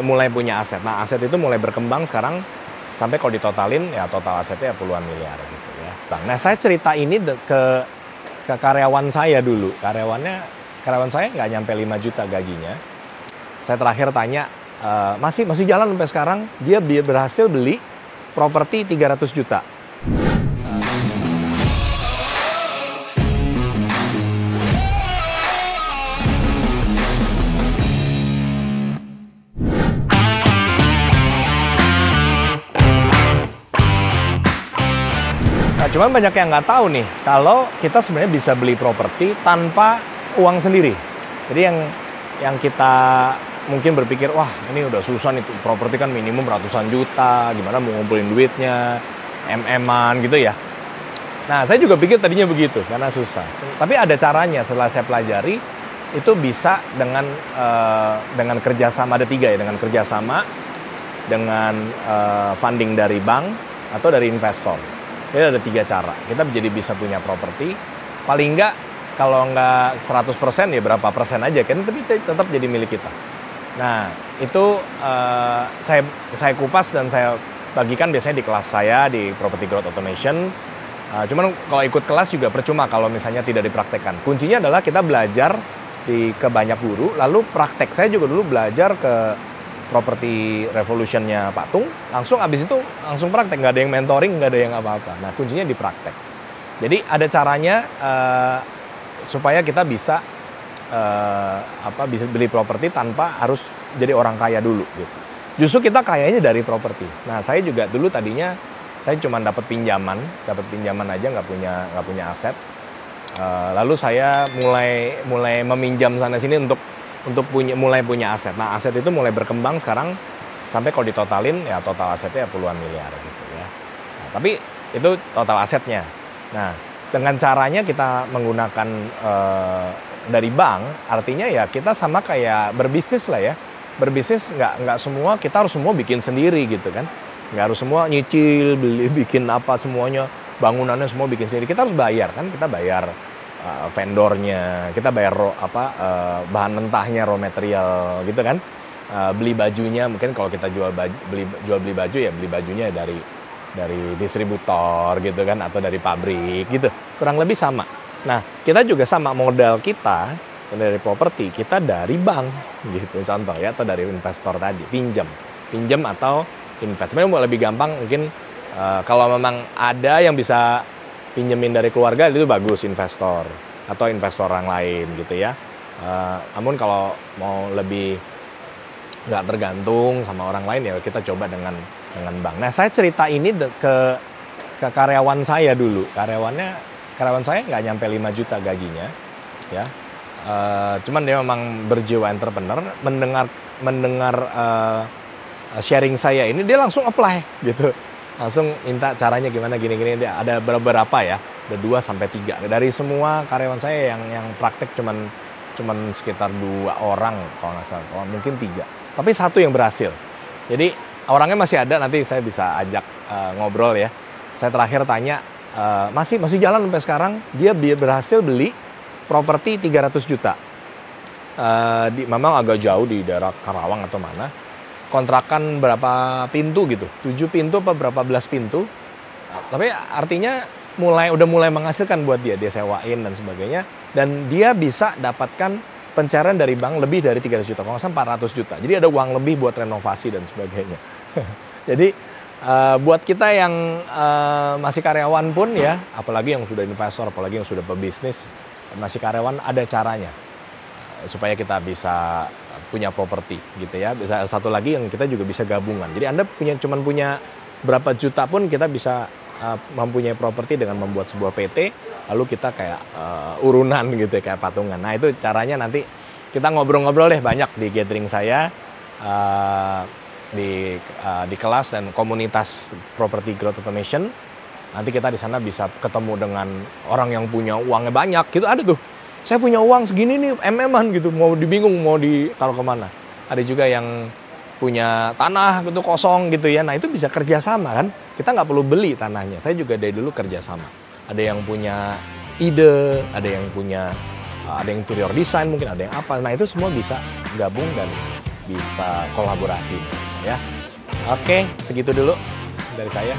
mulai punya aset. Nah, aset itu mulai berkembang sekarang sampai kalau ditotalin ya total asetnya puluhan miliar gitu ya. Nah, saya cerita ini ke karyawan saya dulu. Karyawan saya nggak nyampe 5 juta gajinya. Saya terakhir tanya, masih jalan sampai sekarang. Dia berhasil beli properti 300 juta. Nah, cuman banyak yang nggak tahu nih, kalau kita sebenarnya bisa beli properti tanpa uang sendiri. Jadi yang kita mungkin berpikir, wah ini udah susah nih, properti kan minimum ratusan juta, gimana mau ngumpulin duitnya, MM-an gitu ya. Nah, saya juga pikir tadinya begitu, karena susah. Tapi ada caranya setelah saya pelajari, itu bisa dengan kerjasama, ada 3 ya, dengan kerjasama, dengan funding dari bank, atau dari investor. Jadi ada 3 cara, kita jadi bisa punya properti, paling nggak kalau nggak 100% ya berapa persen aja kan, tapi tetap jadi milik kita. Nah, itu saya kupas dan saya bagikan biasanya di kelas saya, di Property Growth Automation. Cuman kalau ikut kelas juga percuma kalau misalnya tidak dipraktekkan. Kuncinya adalah kita belajar ke banyak guru, lalu praktek. Saya juga dulu belajar ke Property Revolution-nya Pak Tung, langsung abis itu langsung praktek, nggak ada yang mentoring, nggak ada yang apa-apa. Nah, kuncinya di praktek. Jadi ada caranya supaya kita bisa bisa beli properti tanpa harus jadi orang kaya dulu gitu. Justru kita kayanya dari properti. Nah, saya juga dulu tadinya saya cuma dapat pinjaman aja, nggak punya aset. Lalu saya mulai meminjam sana sini untuk mulai punya aset. Nah, aset itu mulai berkembang sekarang sampai kalau ditotalin ya total asetnya puluhan miliar gitu ya. Nah, tapi itu total asetnya. Nah, dengan caranya kita menggunakan dari bank, artinya ya kita sama kayak berbisnis lah ya. Berbisnis nggak semua kita harus semua bikin sendiri gitu kan. Nggak harus semua nyicil, bikin apa semuanya, bangunannya semua bikin sendiri. Kita harus bayar kan, kita bayar vendornya, kita bayar bahan mentahnya, raw material gitu kan. Beli bajunya, mungkin kalau kita jual beli baju ya beli bajunya dari distributor gitu kan, atau dari pabrik gitu. Kurang lebih sama. Nah, kita juga sama, modal kita dari properti, kita dari bank gitu contoh ya, atau dari investor tadi, pinjam atau invest. Sebenarnya lebih gampang mungkin kalau memang ada yang bisa pinjemin dari keluarga, itu bagus, investor atau investor orang lain gitu ya. Namun kalau mau lebih nggak tergantung sama orang lain ya kita coba dengan bank. Nah, saya cerita ini ke karyawan saya dulu. Karyawan saya nggak nyampe 5 juta gajinya ya. Cuman dia memang berjiwa entrepreneur, mendengar sharing saya ini, dia langsung apply gitu. Langsung minta caranya gimana, gini-gini. Ada beberapa ya, ada 2-3 dari semua karyawan saya yang praktek cuman sekitar 2 orang kalau nggak salah, mungkin 3, tapi 1 yang berhasil. Jadi orangnya masih ada, nanti saya bisa ajak ngobrol ya. Saya terakhir tanya, masih jalan sampai sekarang. Dia berhasil beli properti 300 juta. Memang agak jauh di daerah Karawang atau mana. Kontrakan berapa pintu gitu, 7 pintu apa berapa belas pintu, tapi artinya udah mulai menghasilkan buat dia sewain dan sebagainya, dan dia bisa dapatkan pencairan dari bank lebih dari 300 juta, kalau nggak salah 400 juta, jadi ada uang lebih buat renovasi dan sebagainya. Jadi buat kita yang masih karyawan pun ya, apalagi yang sudah investor, apalagi yang sudah pebisnis, masih karyawan, ada caranya supaya kita bisa punya properti gitu ya. Bisa satu lagi yang kita juga bisa gabungan. Jadi Anda cuman punya berapa juta pun kita bisa mempunyai properti dengan membuat sebuah PT, lalu kita kayak urunan gitu, kayak patungan. Nah, itu caranya nanti kita ngobrol-ngobrol deh banyak di gathering saya, di kelas dan komunitas Property Growth Automation. Nanti kita di sana bisa ketemu dengan orang yang punya uangnya banyak gitu, ada tuh. Saya punya uang segini nih, MM-an gitu, mau dibingung mau ditaruh kemana. Ada juga yang punya tanah gitu kosong gitu ya. Nah, itu bisa kerjasama kan. Kita nggak perlu beli tanahnya. Saya juga dari dulu kerjasama. Ada yang punya ide, ada yang interior design, mungkin ada yang apa. Nah, itu semua bisa gabung dan bisa kolaborasi ya. Oke, segitu dulu dari saya.